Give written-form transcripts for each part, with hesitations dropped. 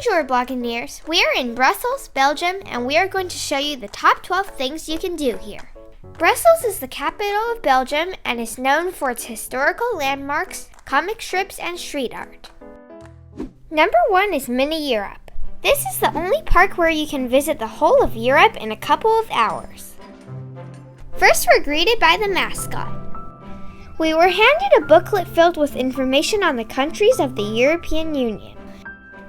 Bonjour, Blogineers. We are in Brussels, Belgium, and we are going to show you the top 12 things you can do here. Brussels is the capital of Belgium and is known for its historical landmarks, comic strips, and street art. Number 1 is Mini Europe. This is the only park where you can visit the whole of Europe in a couple of hours. First, we're greeted by the mascot. We were handed a booklet filled with information on the countries of the European Union.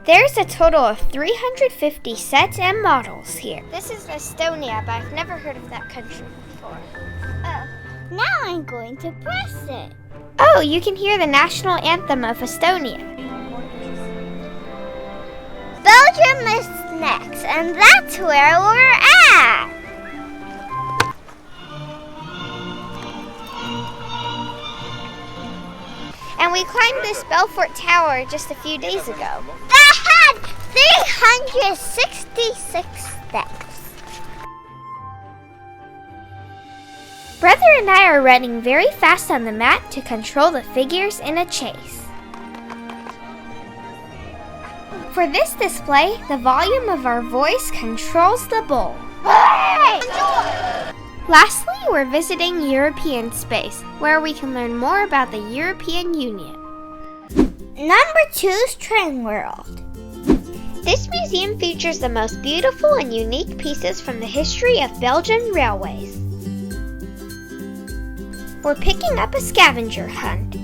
There's a total of 350 sets and models here. This is Estonia, but I've never heard of that country before. Oh, now I'm going to press it. Oh, you can hear the national anthem of Estonia. Belgium is next, and that's where we're at. And we climbed this Belfort Tower just a few days ago. That had 366 steps. Brother and I are running very fast on the mat to control the figures in a chase. For this display, the volume of our voice controls the bowl. Hey! Lastly, we're visiting European space, where we can learn more about the European Union. Number 2 is Train World. This museum features the most beautiful and unique pieces from the history of Belgian railways. We're picking up a scavenger hunt.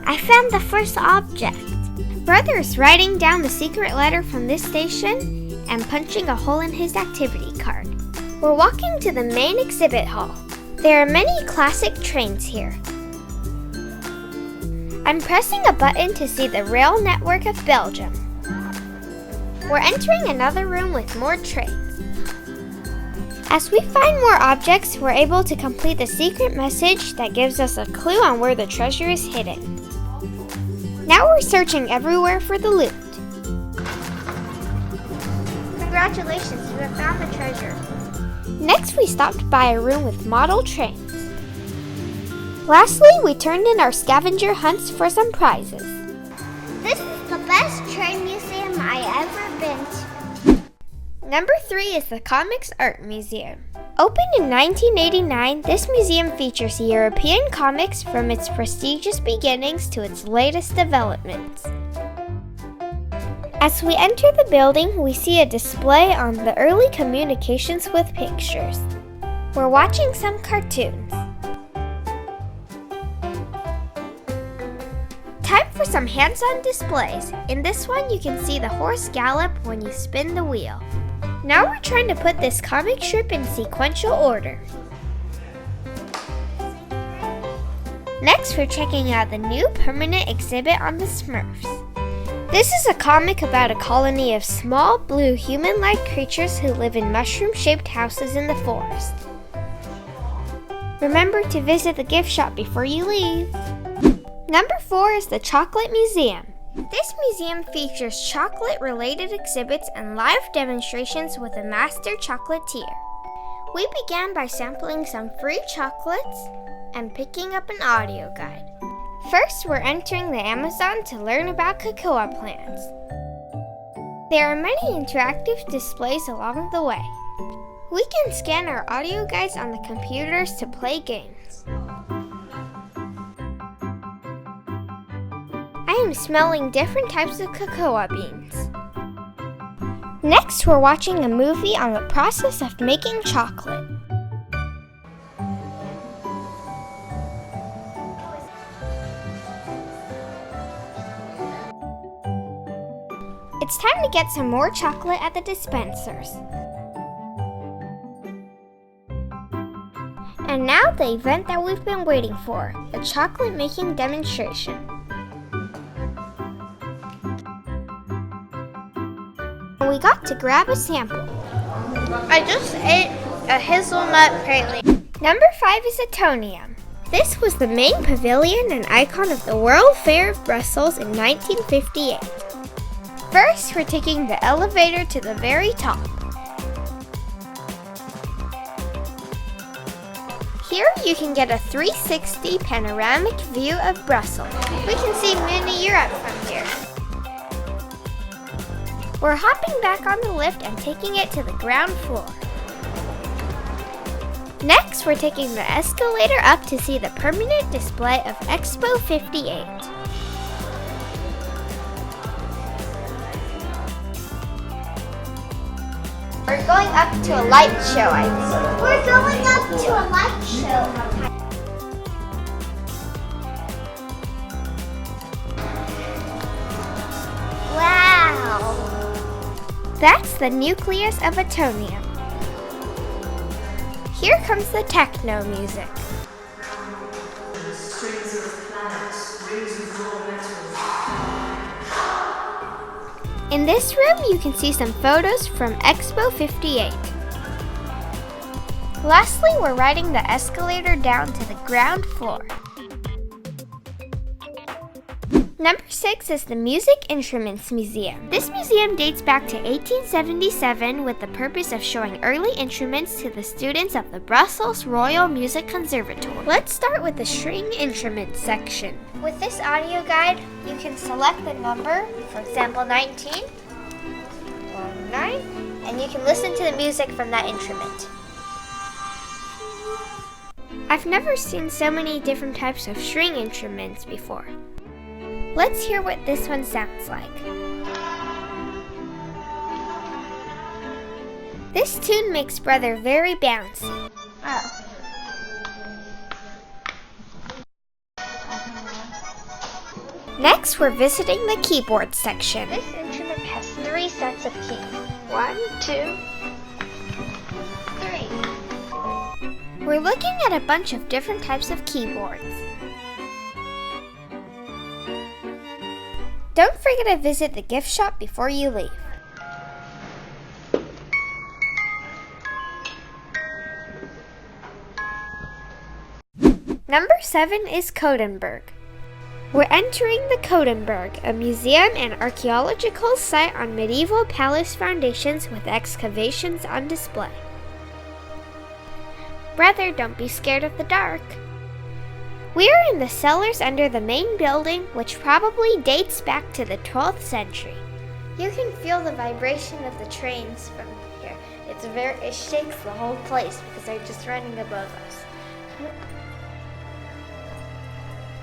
I found the first object. Brother is writing down the secret letter from this station and punching a hole in his activity card. We're walking to the main exhibit hall. There are many classic trains here. I'm pressing a button to see the rail network of Belgium. We're entering another room with more trains. As we find more objects, we're able to complete the secret message that gives us a clue on where the treasure is hidden. Now we're searching everywhere for the loot. Congratulations, you have found the treasure. Next, we stopped by a room with model trains. Lastly, we turned in our scavenger hunts for some prizes. This is the best train museum I ever been to. Number 3 is the Comics Art Museum. Opened in 1989, this museum features European comics from its prestigious beginnings to its latest developments. As we enter the building, we see a display on the early communications with pictures. We're watching some cartoons. Time for some hands-on displays. In this one, you can see the horse gallop when you spin the wheel. Now we're trying to put this comic strip in sequential order. Next, we're checking out the new permanent exhibit on the Smurfs. This is a comic about a colony of small, blue, human-like creatures who live in mushroom-shaped houses in the forest. Remember to visit the gift shop before you leave. Number 4 is the Chocolate Museum. This museum features chocolate-related exhibits and live demonstrations with a master chocolatier. We began by sampling some free chocolates and picking up an audio guide. First, we're entering the Amazon to learn about cocoa plants. There are many interactive displays along the way. We can scan our audio guides on the computers to play games. I am smelling different types of cocoa beans. Next, we're watching a movie on the process of making chocolate. It's time to get some more chocolate at the dispensers. And now the event that we've been waiting for, a chocolate making demonstration. And we got to grab a sample. I just ate a hazelnut praline. Number 5 is Atonium. This was the main pavilion and icon of the World Fair of Brussels in 1958. First, we're taking the elevator to the very top. Here you can get a 360 panoramic view of Brussels. We can see Mini Europe from here. We're hopping back on the lift and taking it to the ground floor. Next, we're taking the escalator up to see the permanent display of Expo 58. We're going up to a light show, I think. We're going up to a light show. Wow! That's the nucleus of atomium. Here comes the techno music. In this room, you can see some photos from Expo 58. Lastly, we're riding the escalator down to the ground floor. Number 6 is the Music Instruments Museum. This museum dates back to 1877 with the purpose of showing early instruments to the students of the Brussels Royal Music Conservatoire. Let's start with the string instruments section. With this audio guide, you can select the number, for example 19, or 9, and you can listen to the music from that instrument. I've never seen so many different types of string instruments before. Let's hear what this one sounds like. This tune makes Brother very bouncy. Oh. Next, we're visiting the keyboard section. This instrument has 3 sets of keys. 1, 2, 3. We're looking at a bunch of different types of keyboards. Don't forget to visit the gift shop before you leave. Number 7 is Codenberg. We're entering the Codenberg, a museum and archaeological site on medieval palace foundations with excavations on display. Brother, don't be scared of the dark. We are in the cellars under the main building, which probably dates back to the 12th century. You can feel the vibration of the trains from here. It shakes the whole place because they're just running above us.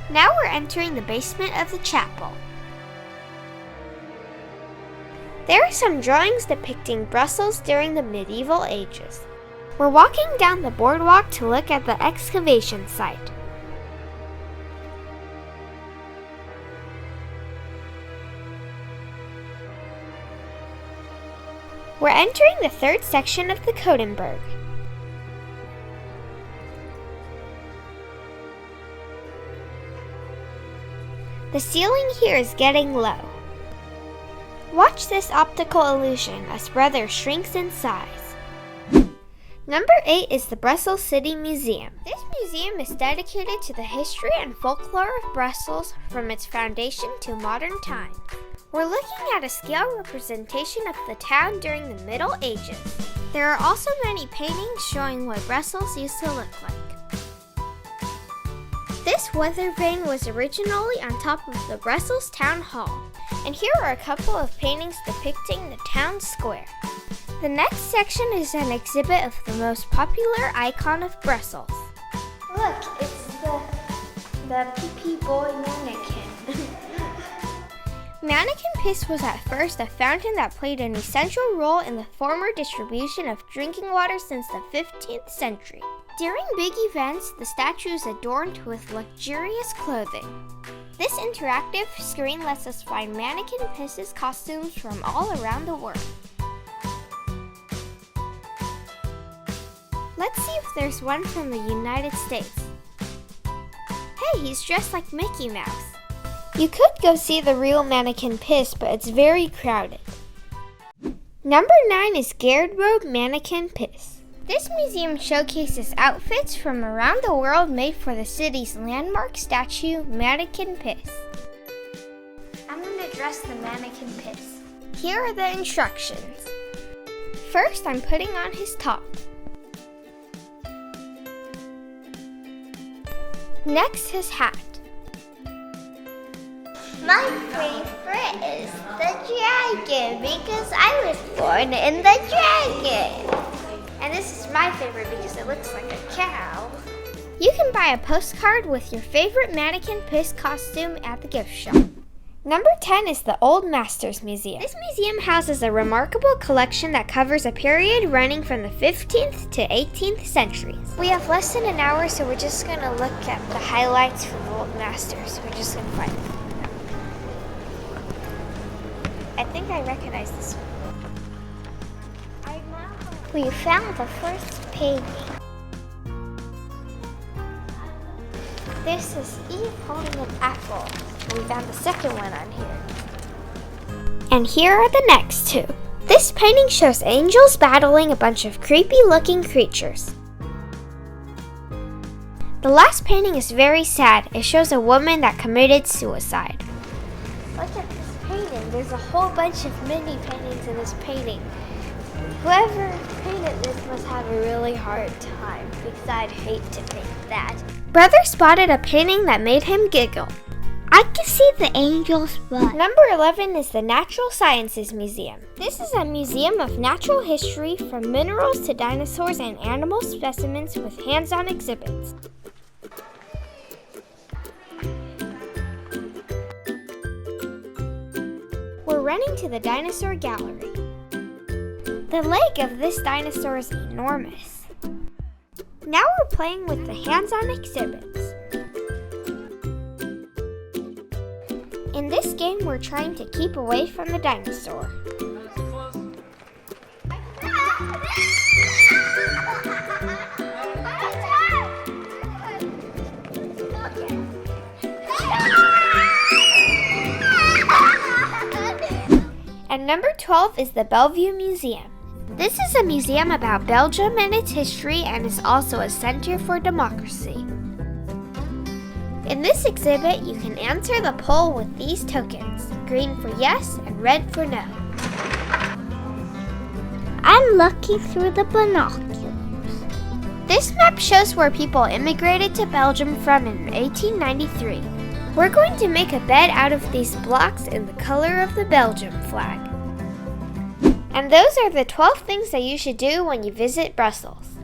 Now we're entering the basement of the chapel. There are some drawings depicting Brussels during the medieval ages. We're walking down the boardwalk to look at the excavation site. We're entering the 3rd section of the Codenberg. The ceiling here is getting low. Watch this optical illusion as Brother shrinks in size. Number 8 is the Brussels City Museum. This museum is dedicated to the history and folklore of Brussels from its foundation to modern times. We're looking at a scale representation of the town during the Middle Ages. There are also many paintings showing what Brussels used to look like. This weather vane was originally on top of the Brussels Town Hall, and here are a couple of paintings depicting the town square. The next section is an exhibit of the most popular icon of Brussels. Look, it's the pee-pee boy mannequin. Mannequin piss was at first a fountain that played an essential role in the former distribution of drinking water since the 15th century. During big events, the statue is adorned with luxurious clothing. This interactive screen lets us find mannequin pisses costumes from all around the world. Let's see if there's one from the United States. Hey, he's dressed like Mickey Mouse. You could go see the real mannequin piss, but it's very crowded. Number 9 is Garderobe Mannequin Piss. This museum showcases outfits from around the world made for the city's landmark statue, Mannequin Piss. I'm going to dress the mannequin piss. Here are the instructions. First, I'm putting on his top. Next, his hat. My favorite is the dragon. dragon because I was born in the dragon. And this is my favorite because it looks like a cow. You can buy a postcard with your favorite mannequin puss costume at the gift shop. Number 10 is the Old Masters Museum. This museum houses a remarkable collection that covers a period running from the 15th to 18th centuries. We have less than an hour, so we're just going to look at the highlights from the Old Masters. We're just going to find them. I think I recognize this one. We found the first painting. This is Eve holding an apple. We found the second one on here. And here are the next two. This painting shows angels battling a bunch of creepy looking creatures. The last painting is very sad. It shows a woman that committed suicide. Look at this painting. There's a whole bunch of mini paintings in this painting. Whoever painted this must have a really hard time because I'd hate to paint that. Brother spotted a painting that made him giggle. I can see the angel's butt. Number 11 is the Natural Sciences Museum. This is a museum of natural history from minerals to dinosaurs and animal specimens with hands-on exhibits. We're running to the dinosaur gallery. The leg of this dinosaur is enormous. Now we're playing with the hands-on exhibits. In this game, we're trying to keep away from the dinosaur. And number 12 is the Bellevue Museum. This is a museum about Belgium and its history and is also a center for democracy. In this exhibit, you can answer the poll with these tokens, green for yes and red for no. I'm looking through the binoculars. This map shows where people immigrated to Belgium from in 1893. We're going to make a bed out of these blocks in the color of the Belgium flag. And those are the 12 things that you should do when you visit Brussels.